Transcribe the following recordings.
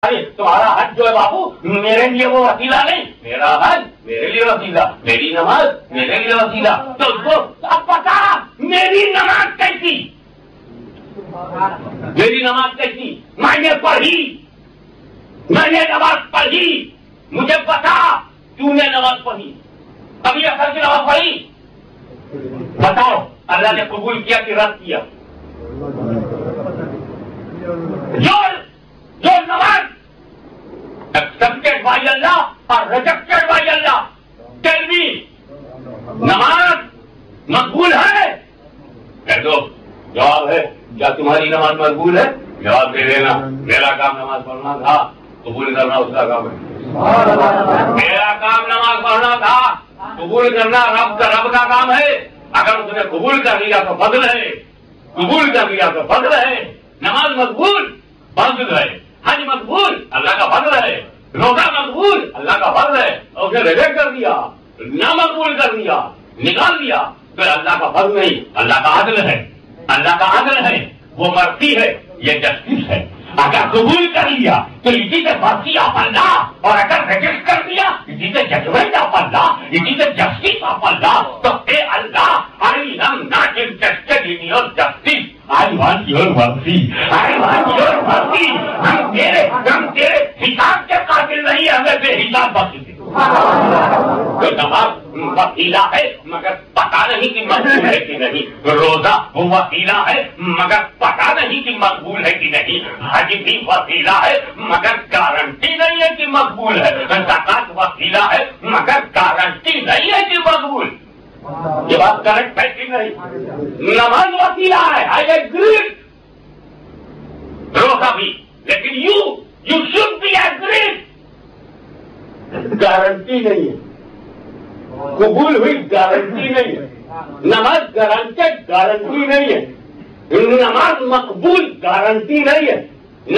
تمہارا حج جو ہے بابو میرے لیے وہ وسیلہ نہیں، میرا حج میرے لیے وسیلہ، میری نماز میرے لیے وسیلہ. تو اس کو اب پتا میری نماز کیسی، میری نماز کیسی، میں نے پڑھی، میں نے نماز پڑھی، مجھے پتا تو نے نماز پڑھی. ابھی اثر کی نماز پڑھی، بتاؤ اللہ نے قبول کیا کہ رد کیا؟ جو نماز accepted by Allah اور rejected by Allah. Tell me, نماز مقبول ہے؟ کہہ دو جواب ہے. کیا تمہاری نماز مقبول ہے؟ جواب دے دینا. میرا کام نماز پڑھنا تھا، قبول کرنا اس کا کام ہے. میرا کام نماز پڑھنا تھا، قبول کرنا رب کا کام ہے. اگر اس نے قبول کر لیا تو فضل ہے، قبول کر لیا تو فضل ہے. نماز مقبول فضل ہے، حج مقبول اللہ کا فضل ہے، روزہ مقبول اللہ کا فضل ہے. اور اسے ریجیکٹ کر دیا، نہ مقبول کر دیا، نکال دیا، پھر اللہ کا فضل نہیں، اللہ کا عدل ہے. اللہ کا عدل ہے، وہ مرضی ہے، یہ جسٹس ہے. اگر قبول کر لیا تو اسی سے مرضی آف اللہ، اور اگر ریجیکٹ کر دیا اسی سے ججمنٹ آف اللہ، اسی سے جسٹس آف اللہ. تو اے Allah, I am not interested in your justice, I want your mercy. I want your mercy. ہم تیرے حساب کے قابل نہیں، ہمیں بے حساب بخش دے. تو نماز وسیلہ ہے مگر پتا نہیں کہ مقبول ہے کہ نہیں. روزہ وہ وسیلہ ہے مگر پتا نہیں کہ مقبول ہے کہ نہیں. حج بھی وسیلہ ہے مگر گارنٹی نہیں ہے کہ مقبول ہے. زکات وسیلہ ہے مگر گارنٹی نہیں ہے کہ مقبول. یہ بات کریکٹ ہے کہ نہیں؟ نماز وسیلہ ہے، آئی ایگری. روزہ بھی، لیکن you should be agree. Guarantee نہیں ہے، قبول ہوئی گارنٹی نہیں ہے. نماز گارنٹیڈ گارنٹی نہیں ہے. نماز مقبول گارنٹی نہیں ہے.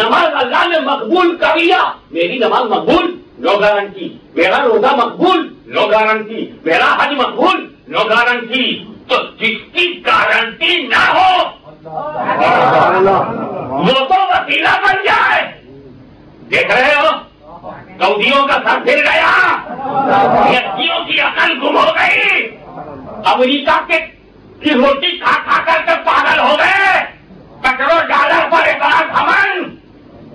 نماز اللہ نے مقبول کر لیا، میری نماز مقبول نو گارنٹی. میرا روزہ مقبول نو گارنٹی. میرا حج مقبول نو گارنٹی. تو جس کی گارنٹی نہ ہو وہ تو وسیلہ بن جائے. دیکھ رہے ہو سعودیوں کا سر پھر گیا، یتیوں کی عقل گم ہو گئی، امریکہ کی روٹی کھا کھا کر کے پاگل ہو گئے. کروڑ ڈالر پر ایک بار ہمن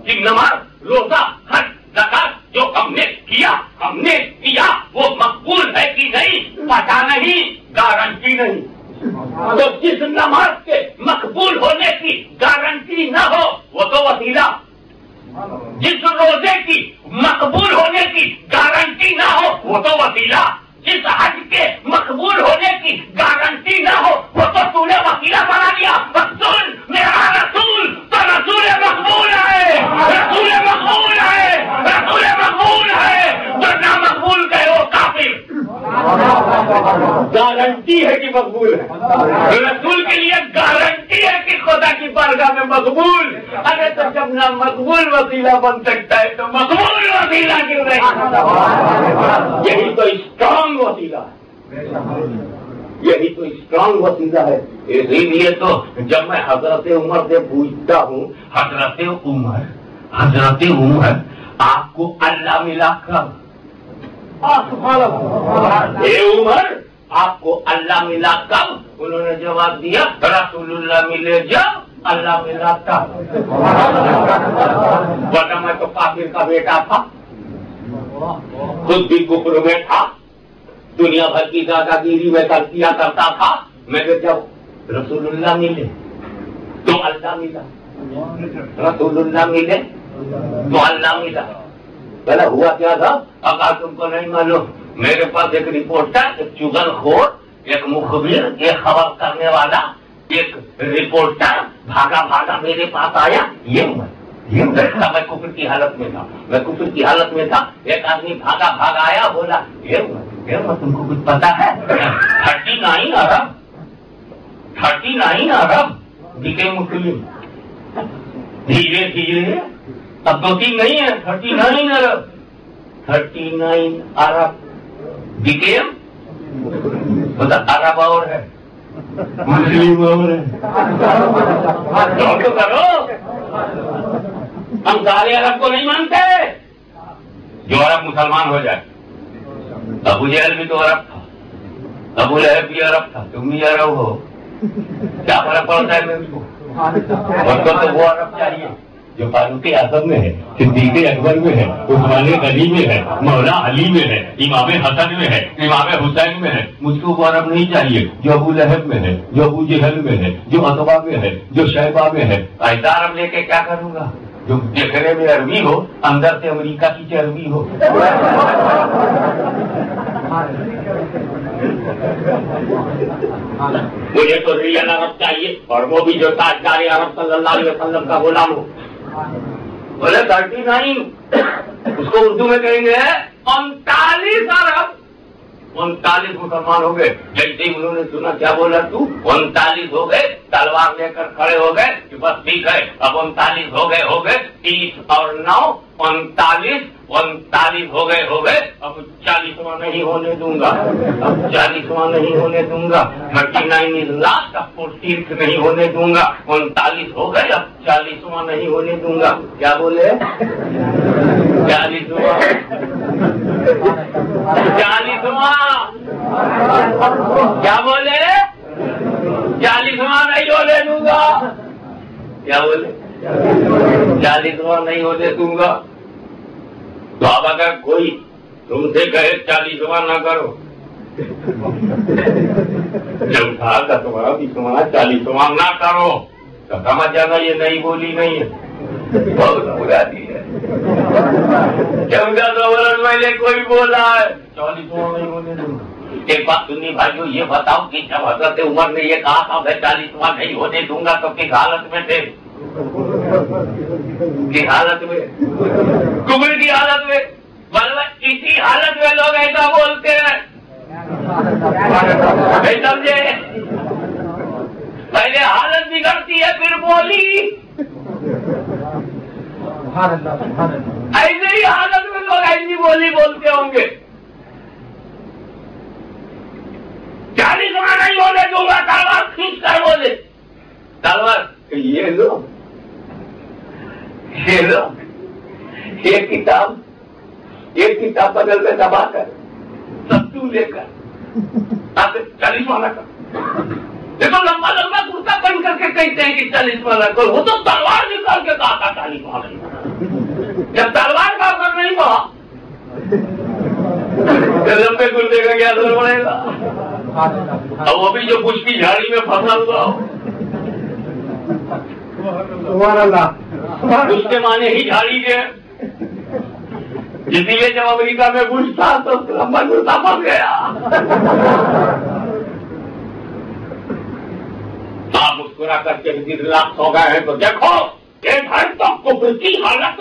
کہ نماز روزہ حج زکات جو ہم نے کیا وہ مقبول ہے کہ نہیں پتا نہیں، گارنٹی نہیں. تو جس نماز کے مقبول ہونے کی گارنٹی نہ ہو وہ تو وسیلہ، جس روزے کی مقبول ہونے کی گارنٹی نہ ہو وہ تو وسیلہ، جس حج کے مقبول ہونے کی گارنٹی نہ ہو وہ تو تو نے وسیلہ بنا دیا. رسول میرا رسول تو رسول مقبول ہے، رسول مقبول ہے، رسول مقبول ہے. جو نہ مقبول کہے وہ کافر. گارنٹی ہے کہ مقبول ہے. رسول کے لیے گارنٹی ہے کہ خدا کی بارگاہ میں مقبول. ارے تو جب نہ مقبول وسیلہ بن سکتا ہے تو مقبول وسیلہ کیوں نہیں؟ یہی تو اسٹرانگ وسیلہ ہے، یہی تو اسٹرانگ وسیلہ ہے. اسی لیے تو جب میں حضرت عمر سے پوچھتا ہوں، حضرت عمر آپ کو اللہ ملا کب؟ اے عمر آپ کو اللہ ملا کب؟ انہوں نے جواب دیا رسول اللہ ملے جب، اللہ ملا تب. ورنہ میں تو کافر کا بیٹا تھا، خود بھی کفر میں تھا، دنیا بھر کی دادا گیری میں کیا کرتا تھا. میں نے جب رسول اللہ ملے تو اللہ ملا، رسول اللہ ملے تو اللہ ملا. پہلے ہوا کیا تھا اگر تم کو نہیں معلوم، میرے پاس ایک رپورٹر، ایک چغل خور، ایک مخبر، ایک خبر کرنے والا، ایک رپورٹر بھاگا میرے پاس آیا. یہ دیکھا میں کفر کی حالت میں تھا، ایک آدمی بھاگا آیا، بولا یہ تم کو کچھ پتا ہے 39 ارب بکے مسلم. دھیرے اب 2-3 نہیں ہے، 39 ارب بکے عرب اور ہے مسلم اور ہے. کرو ہم سارے عرب کو نہیں مانتے. جو عرب مسلمان ہو جائے. ابو جہل بھی تو عرب تھا, ابو لہب بھی عرب تھا, تم بھی عرب ہو, کیا فرق پڑتا ہے میرے کو؟ اور تو وہ عرب چاہیے جو فاروق اعظم میں ہے, صدیق اکبر میں ہے, عثمان غنی میں ہے, مولا علی میں ہے, امام حسن میں ہے, امام حسین میں ہے. مجھ کو وہ عرب نہیں چاہیے جو ابو لہب میں ہے, جو ابو جہل میں ہے, جو عتبہ میں ہے, جو شیبہ میں ہے. ایسا عرب لے کے کیا کروں گا جو دیکھنے میں عربی ہو, اندر سے امریکہ کی چربی ہو. مجھے تو ریئل عرب چاہیے, اور وہ بھی جو تاجدار عرب صلی اللہ علیہ وسلم کا غلام ہو. بولے 39, اس کو اردو میں کہیں گے 39 عرب. 39 مسلمان ہو گئے. جیسے ہی انہوں نے سنا کیا بولا تو, 39 ہو گئے, تلوار لے کر کھڑے ہو گئے کہ بس ٹھیک ہے, اب 39 ہو گئے 30 اور 9 39 ہو گئے, اب 40واں نہیں ہونے دوں گا, اب 40واں نہیں ہونے دوں گا, 39 is last, اب 14th نہیں ہونے دوں گا. 39 ہو گئے, اب 40واں نہیں ہونے دوں گا. کیا بولے 40واں 40واں کیا بولے 40واں نہیں ہونے دوں گا. کیا بولے 40واں نہیں ہونے دوں گا. تو اب اگر کوئی تم سے کہے 40واں نہ کرو, جب کہا تھا تمہارا بھی تمہارا 40واں نہ کرو, تو سمجھ جانا یہ نئی بولی نہیں ہے, بہت پرانی ہے. 14 برس پہلے کوئی بولا ہے 40واں نہیں ہونے دوں گا. ایک بات سنی بھائیو, یہ بتاؤ کہ جب حضرت عمر نے یہ کہا تھا میں 40واں نہیں ہونے دوں گا تو کس حالت میں تھے؟ کس حالت میں؟ کفر کی حالت میں. مطلب اسی حالت میں لوگ ایسا بولتے ہیں, نہیں سمجھے؟ پہلے حالت بگڑتی ہے پھر بولی. ایسی ہی حالت میں لوگ ایسی بولی بولتے ہوں گے. 40واں نہیں ہونے دوں گا, تلوار کھینچ کر بولے. تلوار یہ لو ایک کتاب بدل میں دبا کر ستو لے کر 40واں نہ کر. دیکھو لمبا لمبا کرتا بن کر کے کہتے ہیں کہ 40واں نہ کرو, وہ تو تلوار نکال کے کہا تھا 40واں نہیں. جب تلوار کا اثر نہیں پڑا لمبے کرتے کا کیا اثر پڑے گا؟ اب وہ بھی جو کچھ کی جھاڑی میں پھنسا ہوا ہو, اس کے معنی ہی جھاڑی کے. اسی لیے جب امریکہ میں بش تھا تو لمبا کرتا پھنس گیا. آپ مسکرا کر کے لاکھ سو گئے ہیں تو دیکھو ایک گھر تو کفر کی حالت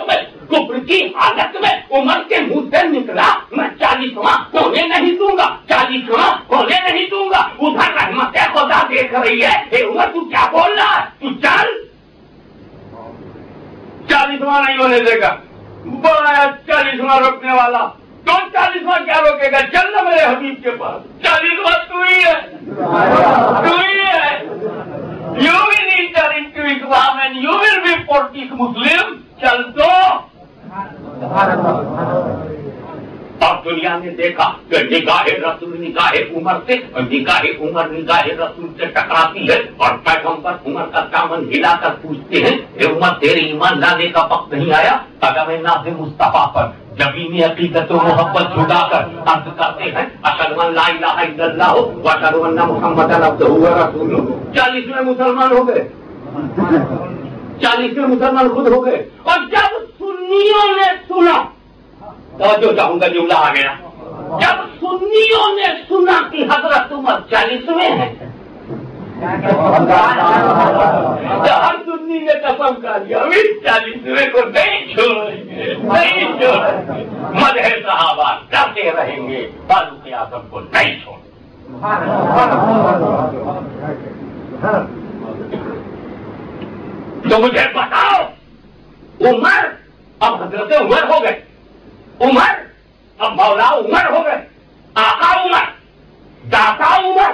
میں عمر کے منہ سے نکلا میں 40واں ہونے نہیں دوں گا, 40واں ہونے نہیں دوں گا. ادھر رحمت خدا دیکھ رہی ہے, اے عمر تو کیا بول رہا ہے, تو چل 40واں نہیں ہونے دے گا. بڑا 40واں روکنے والا, تو 40واں کیا روکے گا, چل نا میرے حبیب کے پاس. 40واں تو ہی ہے. You will enter into Islam and you will be Portuguese Muslim. چل دو. اور دنیا نے دیکھا کہ نگاہ رسول نگاہ عمر سے, اور نگاہ عمر نگاہ رسول سے ٹکراتی ہے, اور پیغمبر عمر کا دامن ہلا کر پوچھتے ہیں کہ عمر تیرے ایمان لانے کا وقت نہیں آیا؟ قدم ناز مصطفیٰ پر جبینی عقیدت و محبت جھکا کر عرض کرتے ہیں اشہد ان لا الہ الا اللہ و اشہد ان محمدا عبدہ و رسولہ. 40 مسلمان ہو گئے, 40 مسلمان خود ہو گئے. اور جب سنیوں نے سنا, توجہ چاہوں گا جملہ آ گیا, جب سنیوں نے سنا کہ حضرت عمر 40ویں ہیں, ہر سنی نے قسم کھا لیا ابھی 40ویں کو نہیں چھوڑیں گے, نہیں چھوڑیں گے. مدح صحابہ کرتے رہیں گے, فاروق اعظم کو نہیں چھوڑیں. تو مجھے بتاؤ, عمر اب حضرت عمر ہو گئے, عمر اب مولا عمر ہو گئے, آقا عمر, داتا عمر,